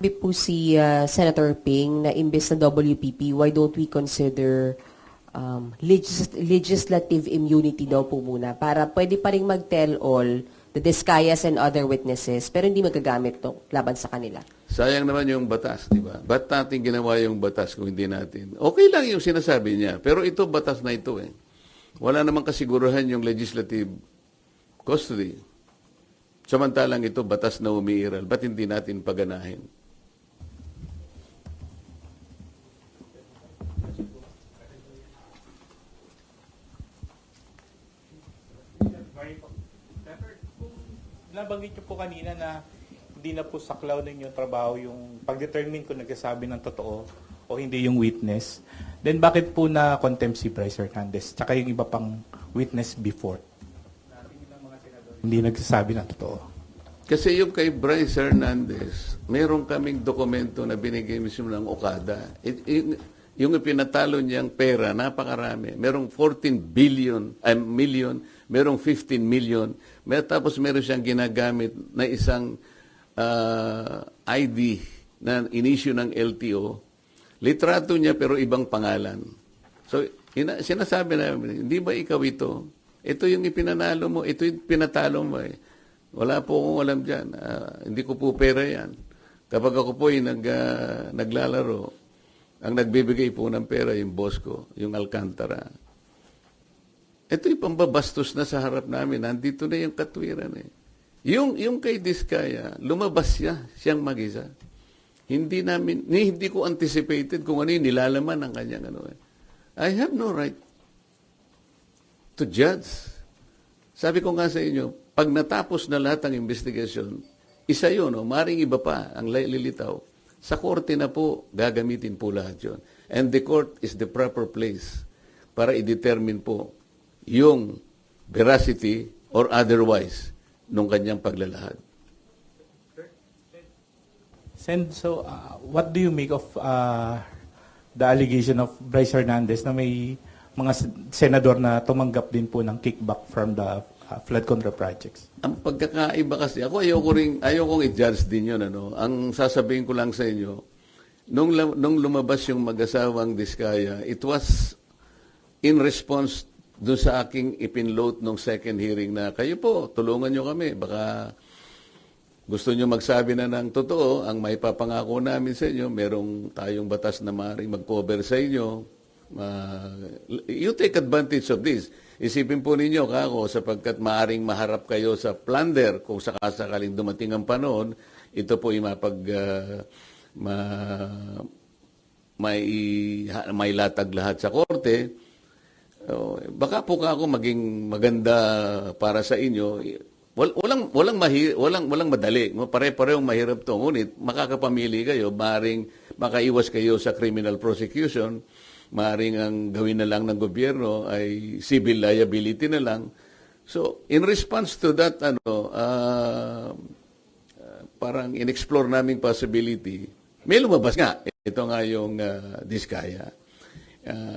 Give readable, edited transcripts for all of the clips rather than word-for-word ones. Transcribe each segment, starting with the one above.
nakabit po si Senator Ping na imbes na WPP, why don't we consider legislative immunity daw po muna para pwede pa rin mag-tell all the Discayas and other witnesses pero hindi magagamit to laban sa kanila. Sayang naman yung batas, di ba? Ba't natin ginawa yung batas kung hindi natin? Okay lang yung sinasabi niya, pero ito batas na ito eh. Wala namang kasiguruhan yung legislative custody. Samantalang ito batas na umiiral, ba't hindi natin paganahin? Nabanggit niyo po kanina na hindi na po saklaw ninyo trabaho yung pag-determine kung nagsasabi ng totoo o hindi yung witness. Then bakit po na contempt si Bryce Hernandez tsaka yung iba pang witness before? Hindi nagsasabi ng totoo. Kasi yung kay Bryce Hernandez, meron kaming dokumento na binigay mismo ng Okada. Yung ipinatalo niyang pera, napakarami. Merong 14 million, merong 15 million. Tapos meron siyang ginagamit na isang ID na inisyu ng LTO. Litrato niya pero ibang pangalan. So, sinasabi namin, hindi ba ikaw ito? Ito yung ipinanalo mo, ito yung pinatalo mo eh. Wala po akong alam dyan. Hindi ko po pera yan. Kapag ako po yung naglalaro, ang nagbibigay po ng pera yung boss ko, yung Alcantara. Ito yung pambabastos na sa harap namin. Nandito na yung katwiran eh. Yung kay Diskaya, lumabas siyang mag-isa. Hindi ko anticipated kung ano yung nilalaman ng kanyang ano eh. I have no right to judge. Sabi ko nga sa inyo, pag natapos na lahat ng investigasyon, isa yun, maring iba pa ang lilitaw. Sa korte na po, gagamitin po lahat yun. And the court is the proper place para i-determine po yung veracity or otherwise nung kanyang paglalahad. So, what do you make of the allegation of Bryce Hernandez na may mga senador na tumanggap din po ng kickback from the flood control projects? Ang pagkakaiba kasi, ako ayokong i-judge din yun. Ano? Ang sasabihin ko lang sa inyo, nung lumabas yung mag-asawang Diskaya, it was in response doon sa aking ipinload nung second hearing na kayo po, tulungan nyo kami. Baka gusto nyo magsabi na ng totoo, ang may papangako namin sa inyo, merong tayong batas na maaaring mag-cover sa inyo. You take advantage of this. Isipin po ninyo kako sapagkat maaring maharap kayo sa plunder kung sakasakaling dumating ang panahon, ito po yung may latag lahat sa korte. Baka po kako maging maganda para sa inyo. Walang madali. Pare-parehong mahirap to. Ngunit makakapamili kayo, maaring makaiwas kayo sa criminal prosecution. Maaring ang gawin na lang ng gobyerno ay civil liability na lang. So, in response to that, parang in-explore naming possibility, may lumabas nga. Ito nga yung Diskaya.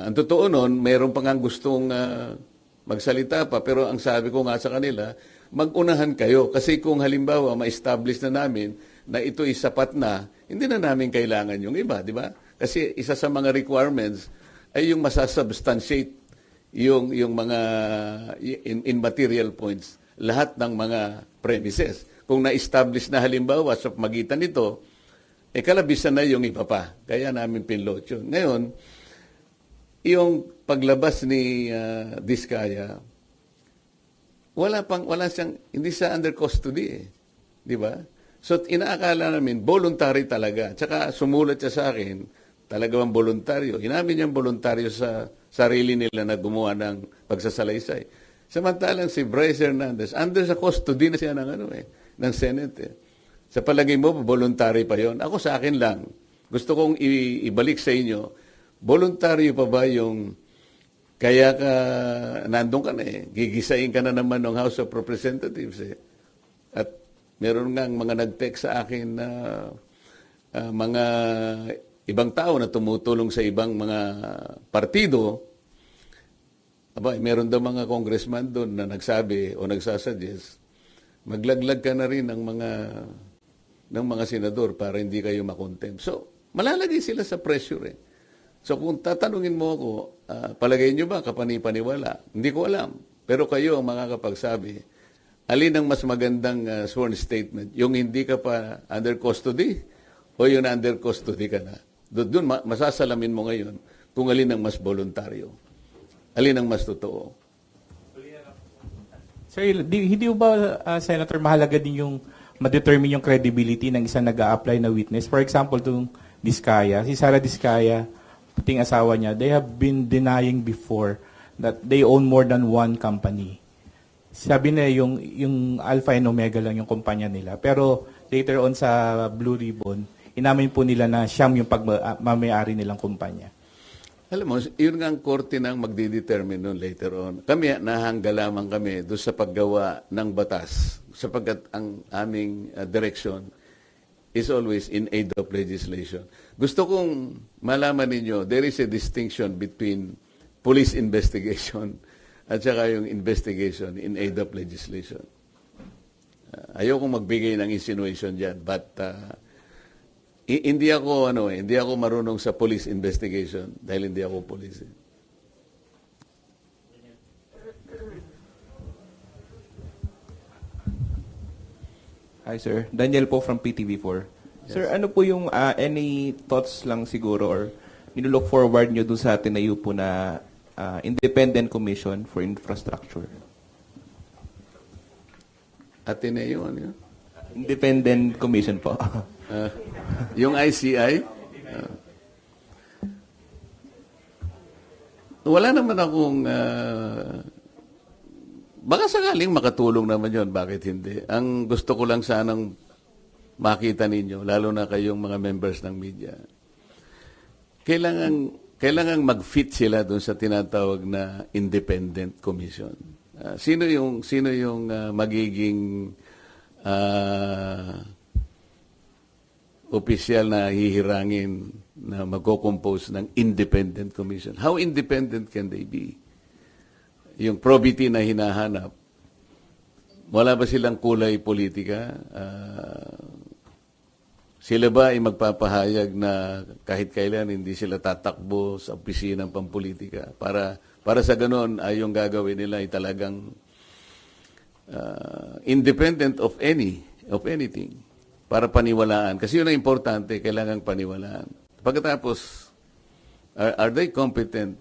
Ang totoo nun, mayroon pa nga gustong magsalita pa, pero ang sabi ko nga sa kanila, mag-unahan kayo. Kasi kung halimbawa, ma-establish na namin na ito ay sapat na, hindi na namin kailangan yung iba, di ba? Kasi isa sa mga requirements ay yung masasubstantiate yung mga in material points, lahat ng mga premises. Kung na-establish na halimbawa sa magitan nito, kalabisan na yung iba pa. Kaya namin pinload yun. Ngayon, yung paglabas ni Diskaya, wala siyang, hindi siya under custody eh. Di ba? So, inaakala namin, voluntary talaga. Tsaka sumulat siya sa akin, talagang voluntaryo. Inamin niyang voluntaryo sa sarili nila na gumawa ng pagsasalaysay. Samantalang si Bryce Hernandez, under sa custody na siya ng Senate. Sa palagay mo, voluntary pa yon? Ako sa akin lang. Gusto kong ibalik sa inyo, voluntaryo pa ba yung kaya ka, nandun ka na gigisain ka na naman ng House of Representatives At meron nga mga nag-text sa akin na mga ibang tao na tumutulong sa ibang mga partido, meron daw mga congressman doon na nagsabi o nagsasuggest, maglaglag ka na rin ng ng mga senador para hindi kayo makontempt. So, malalagay sila sa pressure eh. So, kung tatanungin mo ako, palagay nyo ba kapani-paniwala? Hindi ko alam. Pero kayo ang makakapagsabi, alin ang mas magandang sworn statement? Yung hindi ka pa under custody o yung under custody ka na? Doon masasalamin mo ngayon kung alin ang mas voluntaryo. Alin ang mas totoo. Sir, hindi ba, Senator, mahalaga din yung ma-determine yung credibility ng isang nag-a-apply na witness? For example, itong Diskaya, si Sara Diskaya, puting asawa niya, they have been denying before that they own more than one company. Sabi nila yung Alpha and Omega lang yung kumpanya nila. Pero later on sa Blue Ribbon, inamin po nila na siyam yung pagmamayari nilang kumpanya. Alam mo, yun nga ang korte nang magdidetermine nun later on. Kami, nahangga lamang kami doon sa paggawa ng batas sapagkat ang aming direksyon is always in aid of legislation. Gusto kong malaman ninyo, there is a distinction between police investigation at saka yung investigation in aid of legislation. Ayokong magbigay ng insinuation dyan, but hindi ako marunong sa police investigation dahil hindi ako police. Hi sir, Daniel po from PTV4. Yes. Sir, ano po yung any thoughts lang siguro or nilook forward nyo dun sa tinayo po na Independent Commission for Infrastructure? Ateneo, ano yun? Independent Commission po. Yung ICI? Wala naman akong... baka sakaling makatulong naman yon, bakit hindi? Ang gusto ko lang sanang makita ninyo, lalo na kayong mga members ng media, kailangan mag-fit sila doon sa tinatawag na Independent Commission. Sino yung magiging opisyal na hihirangin na magko-compose ng Independent Commission? How independent can they be? Yung probity na hinahanap, wala ba silang kulay politika? Sila ba ay magpapahayag na kahit kailan hindi sila tatakbo sa opisina ng pampolitika? Para sa ganon ay yung gagawin nila ay talagang independent of anything. Para paniwalaan. Kasi yun ang importante, kailangan paniwalaan. Pagkatapos, are they competent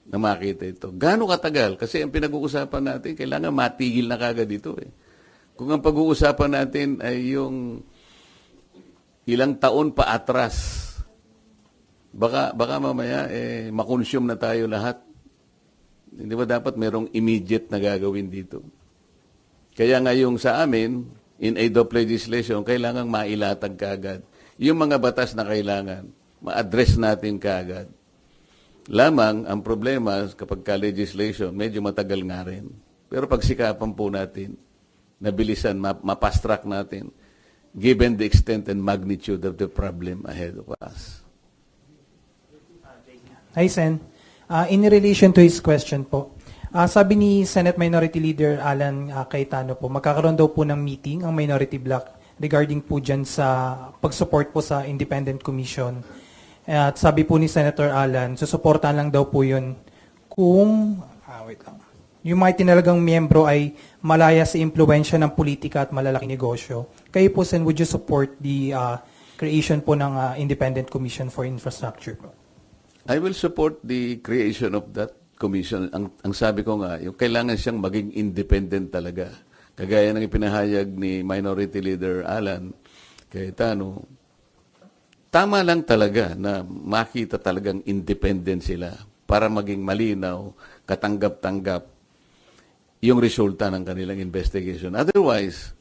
na makita ito? Gaano katagal? Kasi ang pinag-uusapan natin, kailangan matigil na kagad ito eh. Kung ang pag-uusapan natin ay yung ilang taon pa atras, baka mamaya makonsume na tayo lahat. Hindi ba dapat merong immediate na gagawin dito? Kaya nga yung sa amin, in aid of legislation, kailangang mailatag kaagad. Yung mga batas na kailangan, ma-address natin kaagad. Lamang, ang problema kapag ka-legislation, medyo matagal nga rin. Pero pagsikapan po natin, nabilisan, mapast-track natin, given the extent and magnitude of the problem ahead of us. Hi, Sen. In relation to his question po, sabi ni Senate Minority Leader Alan Cayetano po, magkakaroon daw po ng meeting ang Minority Bloc regarding po dyan sa pag-support po sa Independent Commission. At sabi po ni Senator Alan, susuportahan lang daw po yun kung, yung mga tinalagang miyembro ay malaya sa impluensya ng politika at malalaking negosyo. Kayo po, Sen, would you support the creation po ng Independent Commission for Infrastructure po? I will support the creation of that commission. Ang sabi ko nga, yung kailangan siyang maging independent talaga. Kagaya ng ipinahayag ni Minority Leader Alan Cayetano, tama lang talaga na makita talagang independent sila para maging malinaw, katanggap-tanggap yung resulta ng kanilang investigation. Otherwise,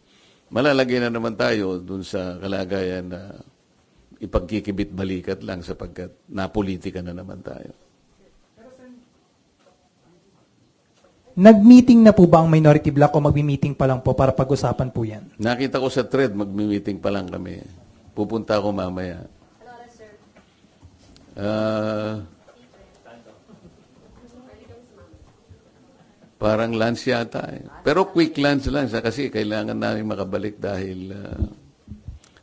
malalagay na naman tayo dun sa kalagayan na ipagkikibit-balikat lang sapagkat napolitika na naman tayo. Nag-meeting na po ba ang Minority Bloc o magmi-meeting pa lang po para pag-usapan po yan? Nakita ko sa thread, magmi-meeting pa lang kami. Pupunta ako mamaya. Parang lunch yata eh. Pero quick lunch lang kasi kailangan namin makabalik dahil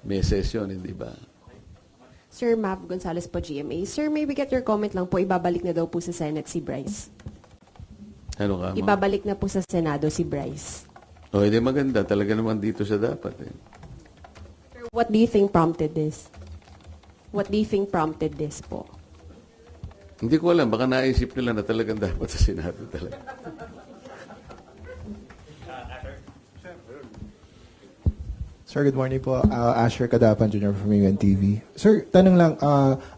meses yun, hindi ba? Sir Mav Gonzalez po, GMA. Sir, may we get your comment lang po, ibabalik na daw po sa Senate si Bryce. Ano ka, ma'am? Ibabalik na po sa Senado si Bryce. O, hindi maganda. Talaga naman dito siya dapat. Sir, what do you think prompted this? What do you think prompted this po? Hindi ko alam. Baka naisip nila na talagang dapat sa Senado talaga. Sir, good morning po. Asher Kadapan Jr. from UNTV. Sir, tanong lang,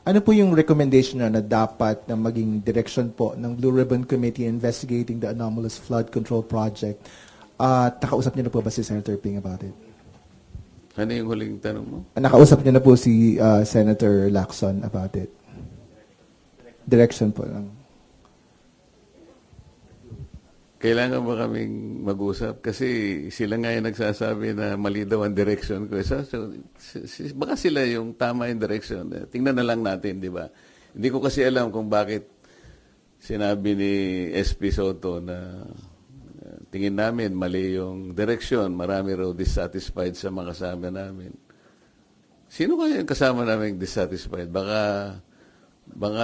ano po yung recommendation na dapat na maging direction po ng Blue Ribbon Committee investigating the anomalous flood control project? Nakausap niyo na po ba si Senator Ping about it? Ano yung huling tanong mo? Nakausap niyo na po si Senator Lacson about it? Direction po lang. Kailangan ba kaming mag-usap? Kasi sila nga yung nagsasabi na mali daw ang direction ko. Baka sila yung tama yung direction. Tingnan na lang natin, di ba? Hindi ko kasi alam kung bakit sinabi ni SP Soto na tingin namin mali yung direction. Marami raw dissatisfied sa mga kasama namin. Sino kaya yung kasama namin dissatisfied? Baka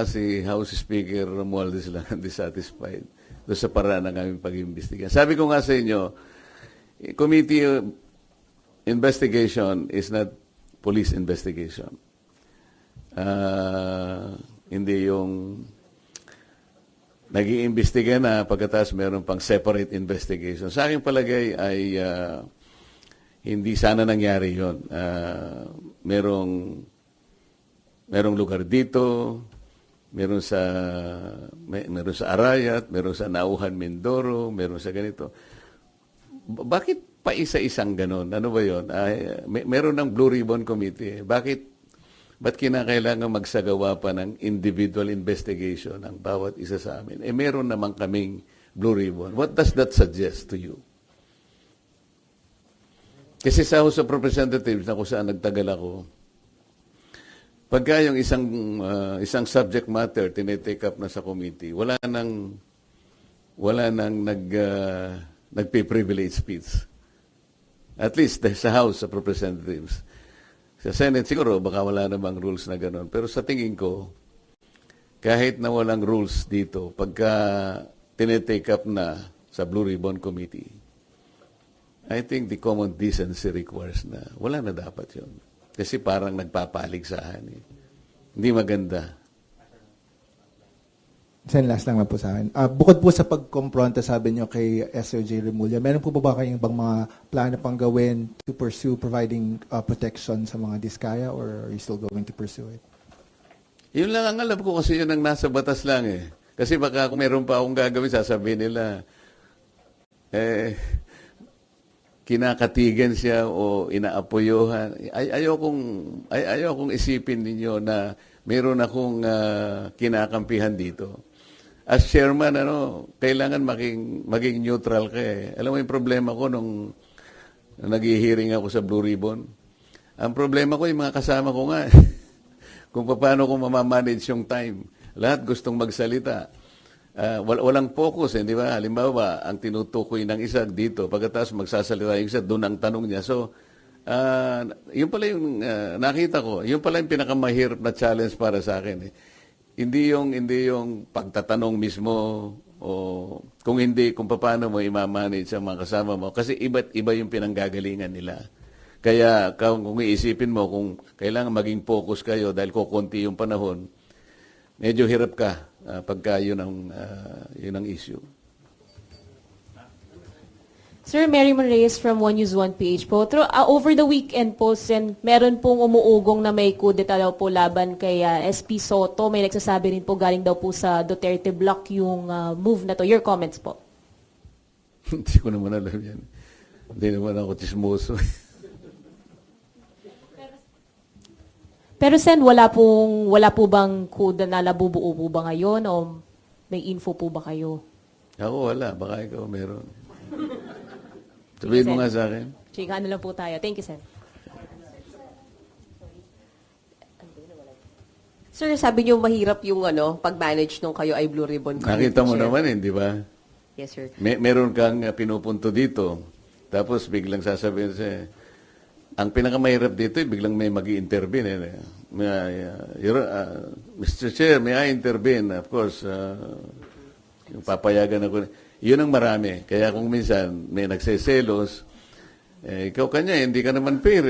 si House Speaker Romualdez lang ang dissatisfied doon sa paraan ng aming pag-imbestiga. Sabi ko nga sa inyo, committee investigation is not police investigation. Hindi yung nag-iimbestiga na pagkatapos meron pang separate investigation. Sa aking palagay ay hindi sana nangyari yun. Merong lugar dito, meron sa Arayat, meron sa Nauhan, Mindoro, meron sa ganito. Bakit pa isa-isang ganon? Ano ba yun? Meron ng Blue Ribbon Committee. Ba't kinakailangan magsagawa pa ng individual investigation ang bawat isa sa amin? Meron naman kaming Blue Ribbon. What does that suggest to you? Kasi sa House of Representatives na kung saan nagtagal ako, pagka yung isang subject matter tinitake up na sa committee, wala nang nagpe-privilege speech. At least sa House of Representatives. Sa Senate siguro baka wala namang rules na gano'n. Pero sa tingin ko, kahit na walang rules dito, pagka tinitake up na sa Blue Ribbon Committee, I think the common decency requires na wala na dapat yun. Kasi parang nagpapaligsahan. Hindi maganda. Sen, last lang po sa akin. Bukod po sa pagkompronta, sabi niyo kay SOJ Remulla, meron po ba kayong ibang mga plano pang gawin to pursue providing protection sa mga diskaya, or are you still going to pursue it? Yun lang ang alam ko kasi yun ang nasa batas lang eh. Kasi baka kung meron pa akong gagawin, sasabihin nila, kinakatigan siya o inaapoyohan. Ayaw kong isipin ninyo na meron akong kinakampihan dito. As chairman, kailangan maging neutral ka eh. Alam mo yung problema ko nung nag-hearing ako sa Blue Ribbon? Ang problema ko yung mga kasama ko nga. Kung paano ko mamamanage yung time. Lahat gustong magsalita. Walang focus, di ba? Halimbawa, ang tinutukoy ng isa dito, pagkatapos magsasalita yung isa, doon ang tanong niya. So, yun pala yung nakita ko, yun pala yung pinakamahirap na challenge para sa akin. Hindi yung pagtatanong mismo, o kung paano mo i-manage ang mga kasama mo. Kasi iba't iba yung pinanggagalingan nila. Kaya kung iisipin mo, kung kailangan maging focus kayo dahil kukunti yung panahon, medyo hirap ka pagka yun ang issue. Sir, Mary Reyes from One News One PH po. Over the weekend po, meron pong umuugong na may kudeta daw po laban kay SP Soto. May nagsasabi rin po galing daw po sa Duterte Block yung move na to. Your comments po. Hindi ko naman alam yan. Hindi naman ako chismoso. Pero Sen, wala po bang kuda na nabubuo po ba ngayon o may info po ba kayo? Ako wala, baka ikaw meron. Sabihin mo nga sa akin. Chika, ano lang po tayo. Thank you, Sen. Sir, sabi niyo mahirap yung pag-manage nung kayo ay Blue Ribbon Committee. Nakita mo Chair. naman di ba? Yes, sir. Meron kang pinupunto dito. Tapos biglang sasabihin siya, ang pinakamahirap dito, biglang may mag-i-intervene. Mr. Chair, may I intervene? Of course, yung papayagan ako. Yun ang marami. Kaya kung minsan may nagseselos, ikaw kanya, hindi ka naman fair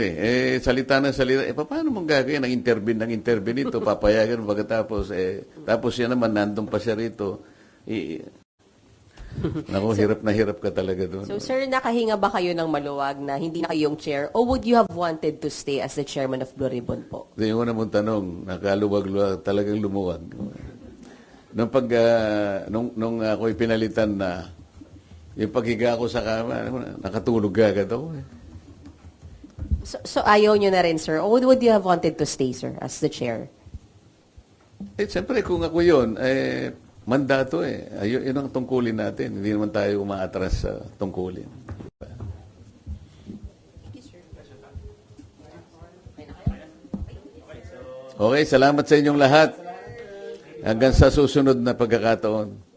salita na salita. Paano mong gagawin? Ng intervene ito, papayagan pagkatapos. Tapos yan naman, nandun pa siya rito. Naku, hirap ka talaga doon. So, sir, nakahinga ba kayo ng maluwag na hindi na kayong chair o would you have wanted to stay as the chairman of Blue Ribbon po? Ito yung una mong tanong, nakaluwag-luwag, talagang lumuwag. Nung ako'y pinalitan na, yung paghiga ko sa kama, nakatulog agad ako. So, ayaw nyo na rin, sir? O would you have wanted to stay, sir, as the chair? Siyempre, kung ako yun, mandato yun ang tungkulin natin. Hindi naman tayo umaatras sa tungkulin. Okay, salamat sa inyong lahat. Hanggang sa susunod na pagkakataon.